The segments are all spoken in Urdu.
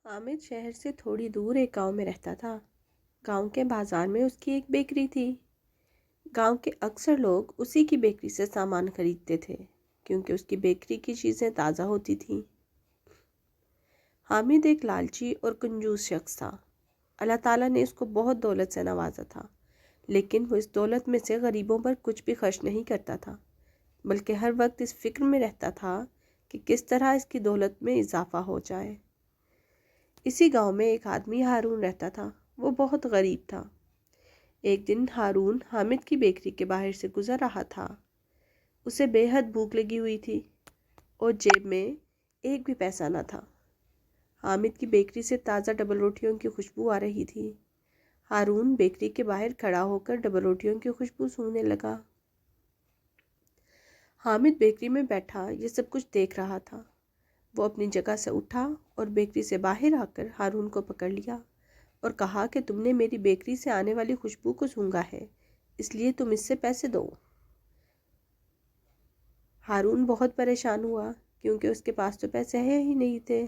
حامد شہر سے تھوڑی دور ایک گاؤں میں رہتا تھا۔ گاؤں کے بازار میں اس کی ایک بیکری تھی۔ گاؤں کے اکثر لوگ اسی کی بیکری سے سامان خریدتے تھے کیونکہ اس کی بیکری کی چیزیں تازہ ہوتی تھیں۔ حامد ایک لالچی اور کنجوس شخص تھا۔ اللہ تعالیٰ نے اس کو بہت دولت سے نوازا تھا، لیکن وہ اس دولت میں سے غریبوں پر کچھ بھی خرچ نہیں کرتا تھا، بلکہ ہر وقت اس فکر میں رہتا تھا کہ کس طرح اس کی دولت میں اضافہ ہو جائے۔ اسی گاؤں میں ایک آدمی ہارون رہتا تھا۔ وہ بہت غریب تھا۔ ایک دن ہارون حامد کی بیکری کے باہر سے گزر رہا تھا۔ اسے بے حد بھوک لگی ہوئی تھی اور جیب میں ایک بھی پیسہ نہ تھا۔ حامد کی بیکری سے تازہ ڈبل روٹیوں کی خوشبو آ رہی تھی۔ ہارون بیکری کے باہر کھڑا ہو کر ڈبل روٹیوں کی خوشبو سونگنے لگا۔ حامد بیکری میں بیٹھا یہ سب کچھ دیکھ رہا تھا۔ وہ اپنی جگہ سے اٹھا اور بیکری سے باہر آ کر ہارون کو پکڑ لیا اور کہا کہ تم نے میری بیکری سے آنے والی خوشبو کو سونگھا ہے، اس لیے تم اس سے پیسے دو۔ ہارون بہت پریشان ہوا کیونکہ اس کے پاس تو پیسے ہی نہیں تھے۔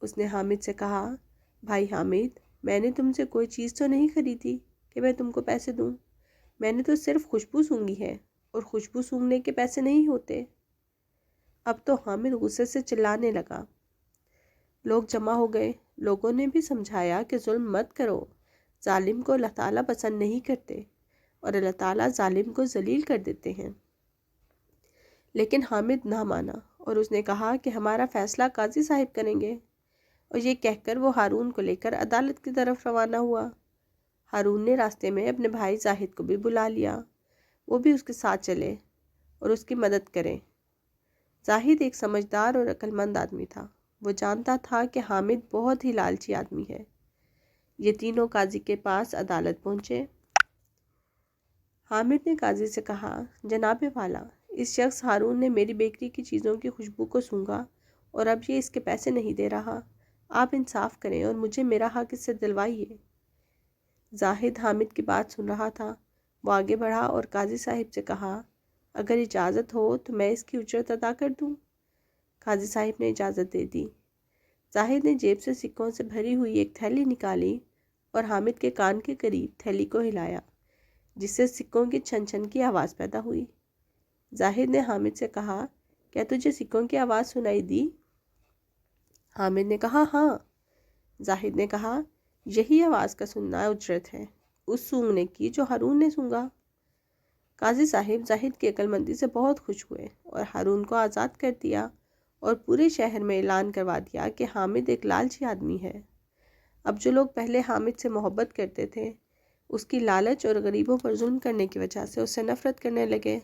اس نے حامد سے کہا، بھائی حامد، میں نے تم سے کوئی چیز تو نہیں خریدی کہ میں تم کو پیسے دوں۔ میں نے تو صرف خوشبو سونگھی ہے اور خوشبو سونگھنے کے پیسے نہیں ہوتے۔ اب تو حامد غصے سے چلانے لگا۔ لوگ جمع ہو گئے۔ لوگوں نے بھی سمجھایا کہ ظلم مت کرو، ظالم کو اللہ تعالیٰ پسند نہیں کرتے اور اللہ تعالیٰ ظالم کو ذلیل کر دیتے ہیں۔ لیکن حامد نہ مانا اور اس نے کہا کہ ہمارا فیصلہ قاضی صاحب کریں گے، اور یہ کہہ کر وہ ہارون کو لے کر عدالت کی طرف روانہ ہوا۔ ہارون نے راستے میں اپنے بھائی زاہد کو بھی بلا لیا، وہ بھی اس کے ساتھ چلے اور اس کی مدد کریں۔ زاہد ایک سمجھدار اور عقل مند آدمی تھا۔ وہ جانتا تھا کہ حامد بہت ہی لالچی آدمی ہے۔ یہ تینوں قاضی کے پاس عدالت پہنچے۔ حامد نے قاضی سے کہا، جناب والا، اس شخص ہارون نے میری بیکری کی چیزوں کی خوشبو کو سونگھا اور اب یہ اس کے پیسے نہیں دے رہا۔ آپ انصاف کریں اور مجھے میرا حق اس سے دلوائیے۔ زاہد حامد کی بات سن رہا تھا۔ وہ آگے بڑھا اور قاضی صاحب سے کہا، اگر اجازت ہو تو میں اس کی اجرت ادا کر دوں۔ قاضی صاحب نے اجازت دے دی۔ زاہد نے جیب سے سکوں سے بھری ہوئی ایک تھیلی نکالی اور حامد کے کان کے قریب تھیلی کو ہلایا، جس سے سکوں کی چھن چھن کی آواز پیدا ہوئی۔ زاہد نے حامد سے کہا، کیا تجھے سکوں کی آواز سنائی دی؟ حامد نے کہا، ہاں۔ زاہد نے کہا، یہی آواز کا سننا اجرت ہے، اس سونگنے کی جو ہارون نے سونگھا۔ قاضی صاحب زاہد کی عقل مندی سے بہت خوش ہوئے اور ہارون کو آزاد کر دیا اور پورے شہر میں اعلان کروا دیا کہ حامد ایک لالچی آدمی ہے۔ اب جو لوگ پہلے حامد سے محبت کرتے تھے، اس کی لالچ اور غریبوں پر ظلم کرنے کی وجہ سے اس سے نفرت کرنے لگے۔